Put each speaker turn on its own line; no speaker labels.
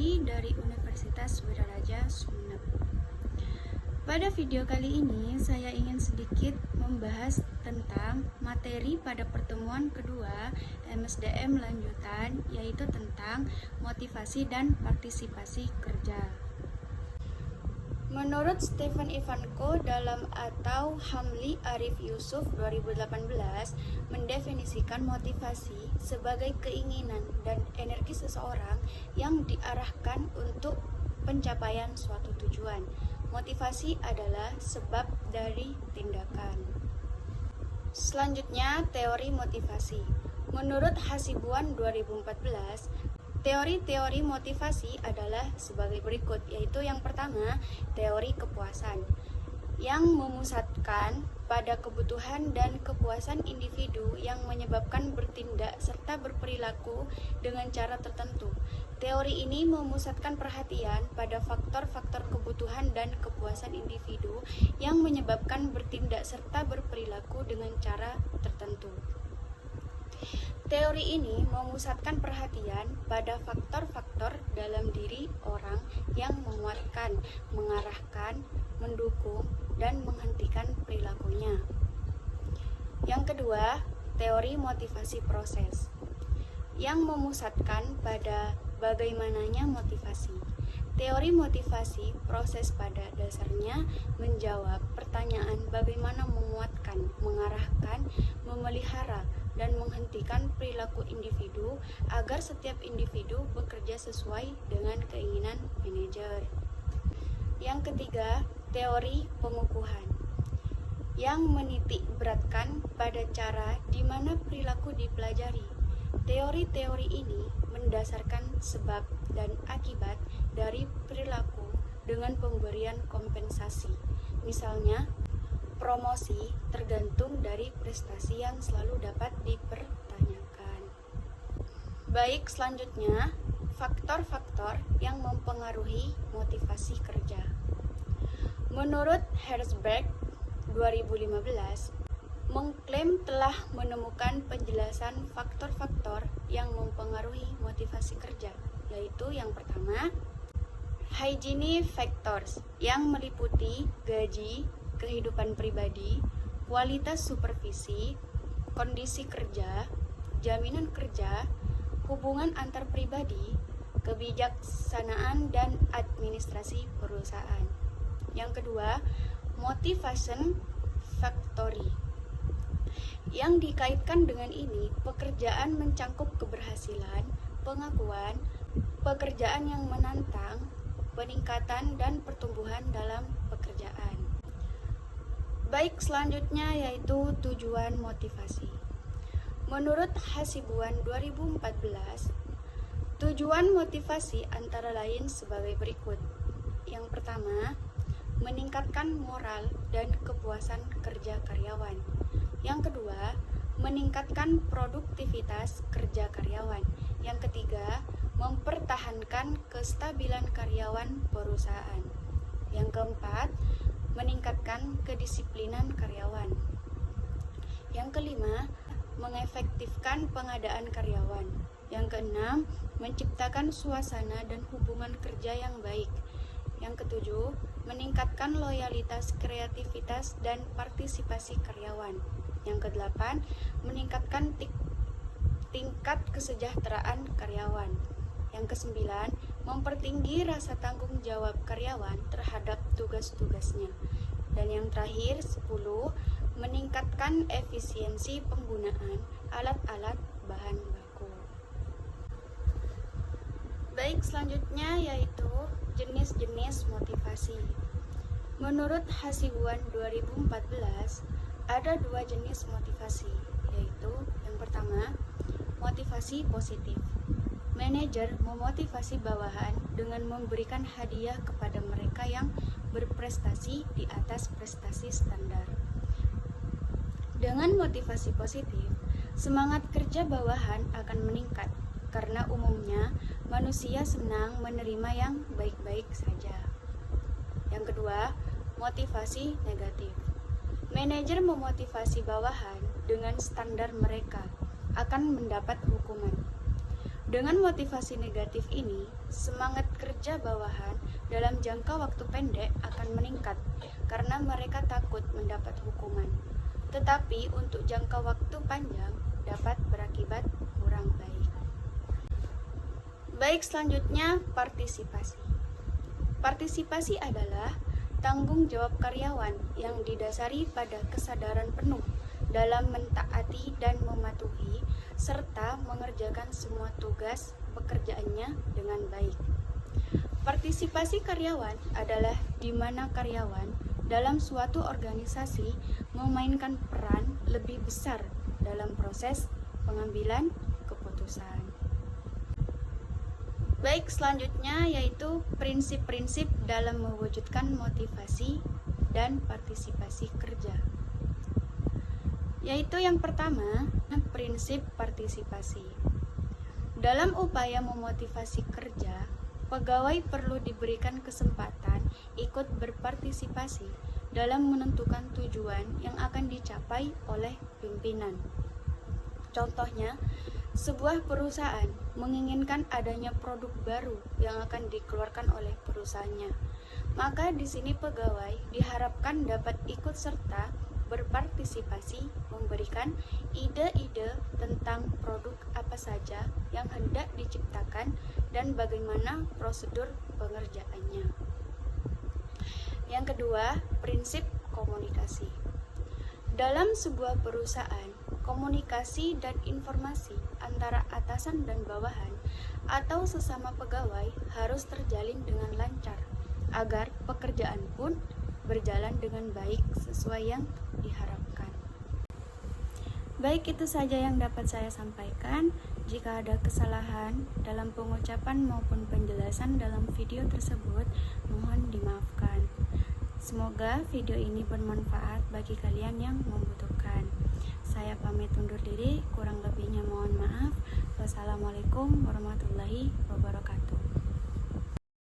Rizky dari Universitas Wiraraja Sumeneb. Pada video kali ini saya ingin sedikit membahas tentang materi pada pertemuan kedua MSDM lanjutan, yaitu tentang motivasi dan partisipasi kerja. Menurut Stephen Ivanko dalam atau Hamli Arif Yusuf 2018 mendefinisikan motivasi sebagai keinginan dan energi seseorang yang diarahkan untuk pencapaian suatu tujuan. Motivasi adalah sebab dari tindakan. Selanjutnya, teori motivasi. Menurut Hasibuan 2014, teori-teori motivasi adalah sebagai berikut, yaitu yang pertama, teori kepuasan, yang memusatkan pada kebutuhan dan kepuasan individu yang menyebabkan bertindak serta berperilaku dengan cara tertentu. Teori ini memusatkan perhatian pada faktor-faktor kebutuhan dan kepuasan individu yang menyebabkan bertindak serta berperilaku dengan cara tertentu. Teori ini memusatkan perhatian pada faktor-faktor dalam diri orang yang menguatkan, mengarahkan, mendukung, dan menghentikan perilakunya. Yang kedua, teori motivasi proses, yang memusatkan pada bagaimananya motivasi. Teori motivasi proses pada dasarnya menjawab pertanyaan bagaimana menguatkan, mengarahkan, memelihara, dan menghentikan perilaku individu agar setiap individu bekerja sesuai dengan keinginan manajer. Yang ketiga, teori pengukuhan, yang menitik beratkan pada cara di mana perilaku dipelajari. Teori-teori ini mendasarkan sebab dan akibat dari perilaku dengan pemberian kompensasi. Misalnya, promosi tergantung dari prestasi yang selalu dapat dipertanyakan. Baik, selanjutnya, faktor-faktor yang mempengaruhi motivasi kerja. Menurut Herzberg 2015, mengklaim telah menemukan penjelasan faktor-faktor yang mempengaruhi motivasi kerja, yaitu yang pertama, hygiene factors, yang meliputi gaji, kehidupan pribadi, kualitas supervisi, kondisi kerja, jaminan kerja, hubungan antar pribadi, kebijaksanaan dan administrasi perusahaan. Yang kedua, motivation factory. Yang dikaitkan dengan ini, pekerjaan mencangkup keberhasilan, pengakuan, pekerjaan yang menantang, peningkatan dan pertumbuhan dalam pekerjaan. Baik, selanjutnya yaitu tujuan motivasi. Menurut Hasibuan 2014, tujuan motivasi antara lain sebagai berikut. Yang pertama, meningkatkan moral dan kepuasan kerja karyawan. Yang kedua, meningkatkan produktivitas kerja karyawan. Yang ketiga, mempertahankan kestabilan karyawan perusahaan. Yang keempat, meningkatkan kedisiplinan karyawan. Yang kelima, mengefektifkan pengadaan karyawan. Yang keenam, menciptakan suasana dan hubungan kerja yang baik. Yang ketujuh, meningkatkan loyalitas, kreativitas, dan partisipasi karyawan. Yang kedelapan, meningkatkan tingkat kesejahteraan karyawan. Yang kesembilan, mempertinggi rasa tanggung jawab karyawan terhadap tugas-tugasnya. Dan yang terakhir, 10, meningkatkan efisiensi penggunaan alat-alat bahan baku. Baik, selanjutnya yaitu jenis-jenis motivasi. Menurut Hasibuan 2014, ada dua jenis motivasi, yaitu yang pertama, motivasi positif. Manajer memotivasi bawahan dengan memberikan hadiah kepada mereka yang berprestasi di atas prestasi standar. Dengan motivasi positif, semangat kerja bawahan akan meningkat karena umumnya manusia senang menerima yang baik-baik saja. Yang kedua, motivasi negatif. Manajer memotivasi bawahan dengan standar mereka akan mendapat hukuman. Dengan motivasi negatif ini, semangat kerja bawahan dalam jangka waktu pendek akan meningkat karena mereka takut mendapat hukuman. Tetapi untuk jangka waktu panjang dapat berakibat kurang baik. Baik, selanjutnya partisipasi. Partisipasi adalah tanggung jawab karyawan yang didasari pada kesadaran penuh dalam mentaati dan mematuhi serta mengerjakan semua tugas pekerjaannya dengan baik. Partisipasi karyawan adalah di mana karyawan dalam suatu organisasi memainkan peran lebih besar dalam proses pengambilan keputusan. Baik, selanjutnya yaitu prinsip-prinsip dalam mewujudkan motivasi dan partisipasi kerja. Yaitu yang pertama, prinsip partisipasi. Dalam upaya memotivasi kerja, pegawai perlu diberikan kesempatan ikut berpartisipasi dalam menentukan tujuan yang akan dicapai oleh pimpinan. Contohnya, sebuah perusahaan menginginkan adanya produk baru yang akan dikeluarkan oleh perusahaannya. Maka di sini pegawai diharapkan dapat ikut serta berpartisipasi memberikan ide-ide tentang produk apa saja yang hendak diciptakan dan bagaimana prosedur pengerjaannya. Yang kedua, prinsip komunikasi. Dalam sebuah perusahaan, komunikasi dan informasi antara atasan dan bawahan atau sesama pegawai harus terjalin dengan lancar agar pekerjaan pun berjalan dengan baik sesuai yang diharapkan. Baik, itu saja yang dapat saya sampaikan. Jika ada kesalahan dalam pengucapan maupun penjelasan dalam video tersebut, mohon dimaafkan. Semoga video ini bermanfaat bagi kalian yang membutuhkan. Saya pamit undur diri, kurang lebihnya mohon maaf. Wassalamualaikum warahmatullahi wabarakatuh.